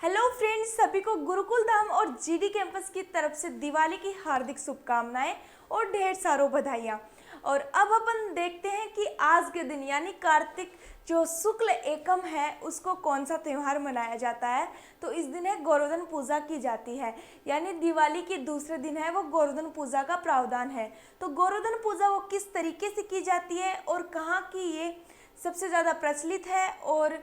Hello friends, सभी को गुरुकुल धाम और जीडी कैंपस की तरफ से दिवाली की हार्दिक शुभकामनाएं और ढेर सारों बधाइयाँ। और अब अपन देखते हैं कि आज के दिन यानी कार्तिक जो शुक्ल एकम है उसको कौन सा त्यौहार मनाया जाता है। तो इस दिन है गोवर्धन पूजा की जाती है, यानी दिवाली के दूसरे दिन है वो गोवर्धन पूजा का प्रावधान है। तो गोवर्धन पूजा वो किस तरीके से की जाती है और कहाँ की ये सबसे ज़्यादा प्रचलित है और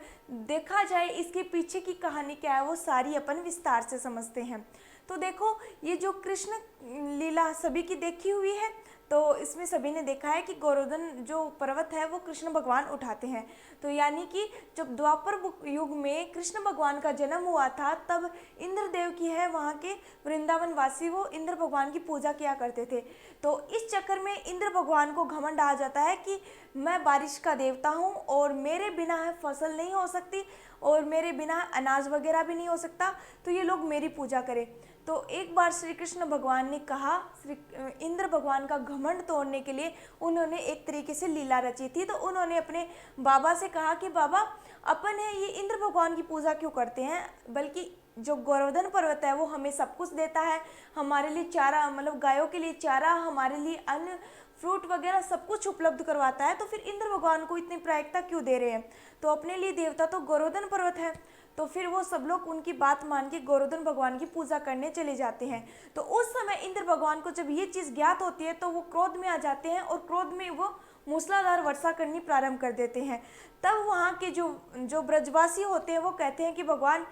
देखा जाए इसके पीछे की कहानी क्या है वो सारी अपन विस्तार से समझते हैं। तो देखो, ये जो कृष्ण लीला सभी की देखी हुई है, तो इसमें सभी ने देखा है कि गोवर्धन जो पर्वत है वो कृष्ण भगवान उठाते हैं। तो यानी कि जब द्वापर युग में कृष्ण भगवान का जन्म हुआ था तब इंद्रदेव की है वहाँ के वृंदावन वासी वो इंद्र भगवान की पूजा किया करते थे। तो इस चक्कर में इंद्र भगवान को घमंड आ जाता है कि मैं बारिश का देवता हूँ और मेरे बिना है फसल नहीं हो सकती और मेरे बिना अनाज वगैरह भी नहीं हो सकता, तो ये लोग मेरी पूजा करें। तो एक बार श्री कृष्ण भगवान ने कहा, श्री इंद्र भगवान का घमंड तोड़ने के लिए उन्होंने एक तरीके से लीला रची थी। तो उन्होंने अपने बाबा से कहा कि बाबा, अपन है ये इंद्र भगवान की पूजा क्यों करते हैं, बल्कि जो गोवर्धन पर्वत है वो हमें सब कुछ देता है, हमारे लिए चारा मतलब गायों के लिए चारा, हमारे लिए अन्न फ्रूट वगैरह सब कुछ उपलब्ध करवाता है, तो फिर इंद्र भगवान को इतनी प्रायिकता क्यों दे रहे हैं। तो अपने लिए देवता तो गोवर्धन पर्वत है। तो फिर वो सब लोग उनकी बात मान के गोवर्धन भगवान की पूजा करने चले जाते हैं। तो उस समय इंद्र भगवान को जब ये चीज़ ज्ञात होती है तो वो क्रोध में आ जाते हैं और क्रोध में वो मूसलाधार वर्षा करनी प्रारंभ कर देते हैं। तब वहाँ के जो ब्रजवासी होते हैं वो कहते हैं कि भगवान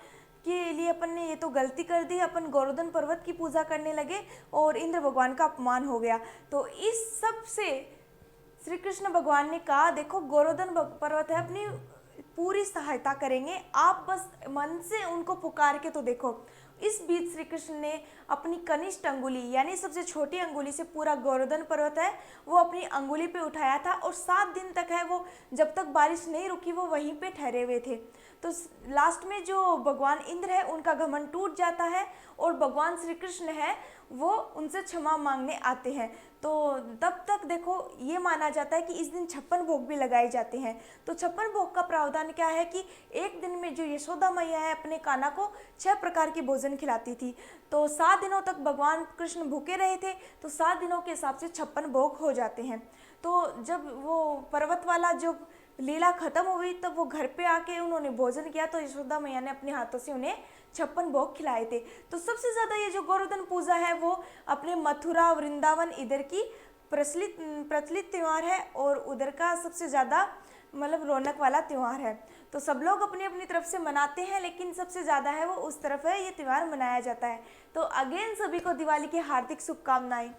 के लिए अपन ने ये तो गलती कर दी, अपन गोवर्धन पर्वत की पूजा करने लगे और इंद्र भगवान का अपमान हो गया। तो इस सब से श्री कृष्ण भगवान ने कहा, देखो गोवर्धन पर्वत है, अपनी पूरी सहायता करेंगे, आप बस मन से उनको पुकार के तो देखो। इस बीच श्री कृष्ण ने अपनी कनिष्ठ अंगुली यानी सबसे छोटी अंगुली से पूरा गोवर्धन पर्वत है वो अपनी अंगुली पे उठाया था और 7 दिन तक है वो, जब तक बारिश नहीं रुकी वो वहीं पे ठहरे हुए थे। तो लास्ट में जो भगवान इंद्र है उनका घमंड टूट जाता है और भगवान श्री कृष्ण है वो उनसे क्षमा मांगने आते हैं। तो तब तक देखो ये माना जाता है कि इस दिन 56 भोग भी लगाए जाते हैं। तो 56 भोग का प्रावधान क्या है कि एक दिन में जो यशोदा मैया है अपने कान्हा को 6 प्रकार के भोजन खिलाती थी। तो 7 दिनों तक भगवान कृष्ण भूखे रहे थे, तो 7 दिनों के हिसाब से 56 भोग हो जाते हैं। तो जब वो पर्वत वाला जो लीला खत्म हुई तब वो घर पे आके उन्होंने भोजन किया, तो यशोदा मैया ने अपने हाथों से उन्हें 56 भोग खिलाए थे। तो सबसे ज़्यादा ये जो गोवर्धन पूजा है वो अपने मथुरा वृंदावन इधर की प्रचलित त्यौहार है और उधर का सबसे ज़्यादा मतलब रौनक वाला त्यौहार है। तो सब लोग अपनी अपनी तरफ से मनाते हैं, लेकिन सबसे ज़्यादा है वो उस तरफ है ये त्यौहार मनाया जाता है। तो अगेन सभी को दिवाली की हार्दिक शुभकामनाएं।